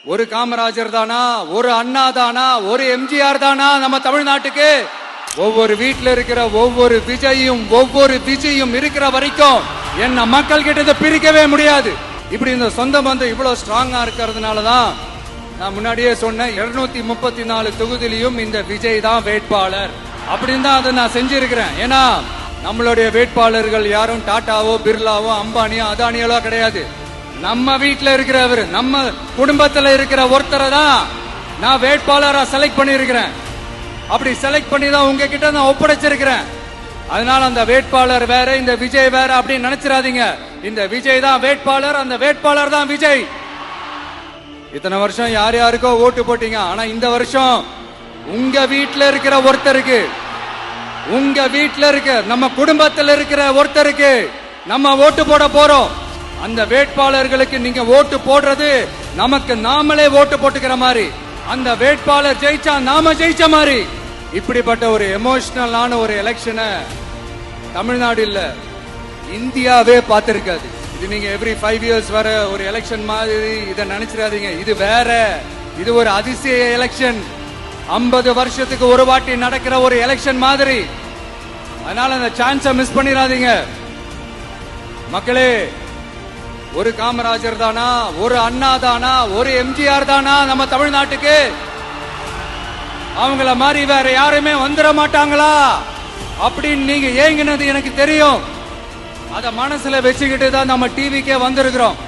ஒரு காமராஜர் தானா, ஒரு அண்ணா தானா, ஒரு எம்ஜிஆர் தானா நம்ம தமிழ்நாட்டுக்கு? ஒவ்வொரு வீட்டுல இருக்கிற ஒவ்வொரு விஜயும் இருக்கிற வரைக்கும் என்ன மக்கள் கிட்ட பிரிக்கவே முடியாது. இப்படி இந்த சொந்த பந்தம் இவ்வளவு ஸ்ட்ராங்கா இருக்கிறதுனாலதான் நான் முன்னாடியே சொன்னேன், 234 தொகுதியிலும் இந்த விஜய் தான் வேட்பாளர் அப்படின்னு தான் அதை நான் செஞ்சிருக்கிறேன். ஏன்னா நம்மளுடைய வேட்பாளர்கள் யாரும் டாட்டாவோ பிர்லாவோ அம்பானியோ அதானியோ கிடையாது. நம்ம வீட்டுல இருக்கிறவர், நம்ம குடும்பத்துல இருக்கிற ஒருத்தரை தான் நான் வேட்பாளரா செலக்ட் பண்ணிருக்கிறேன். அப்படி செலக்ட் பண்ணி தான் உங்ககிட்ட நான் ஒப்படைச்சிருக்கிறேன். அதனால அந்த வேட்பாளர் வேற, இந்த விஜய் வேற அப்படின்னு நினைச்சிடாதீங்க. இந்த விஜய் தான் வேட்பாளர், அந்த வேட்பாளர் தான் விஜய். இத்தனை வருஷம் யார் யாருக்கோ ஓட்டு போட்டீங்க. ஆனா இந்த வருஷம் உங்க வீட்டுல இருக்கிற ஒருத்தருக்கு, உங்க வீட்டுல இருக்க நம்ம குடும்பத்தில் இருக்கிற ஒருத்தருக்கு நம்ம ஓட்டு போட போறோம். அந்த வேட்பாளர்களுக்கு நீங்க ஓட்டு போடுறது நமக்கு நாமளே ஓட்டு போட்டுக்கிற மாதிரி, அந்த வேட்பாளர் ஜெயிச்சா நாம ஜெயிச்ச மாதிரி. இப்படிப்பட்ட ஒரு எமோஷனலான ஒரு எலெக்ஷனை தமிழ்நாடு இல்ல இந்தியாவே பார்த்திருக்காது. இது நீங்க எவ்ரி 5 years வர ஒரு எலெக்ஷன் மாதிரி இதை நினைச்சிடாதீங்க. இது வேற, இது ஒரு அதிசய எலெக்ஷன். 50 வருஷத்துக்கு ஒரு வாட்டி நடக்கிற ஒரு எலெக்ஷன் மாதிரி. அதனால அந்த சான்ஸை மிஸ் பண்ணிடாதீங்க மக்களே. ஒரு காமராஜர் தானா, ஒரு அண்ணா தானா, ஒரு எம்ஜிஆர் தானா நம்ம தமிழ்நாட்டுக்கு? அவங்கள மாதிரி வேற யாருமே வந்துட மாட்டாங்களா அப்படின்னு நீங்க ஏங்கினது எனக்கு தெரியும். அத மனசுல வச்சுக்கிட்டு தான் நம்ம டிவிக்கே வந்திருக்கிறோம்.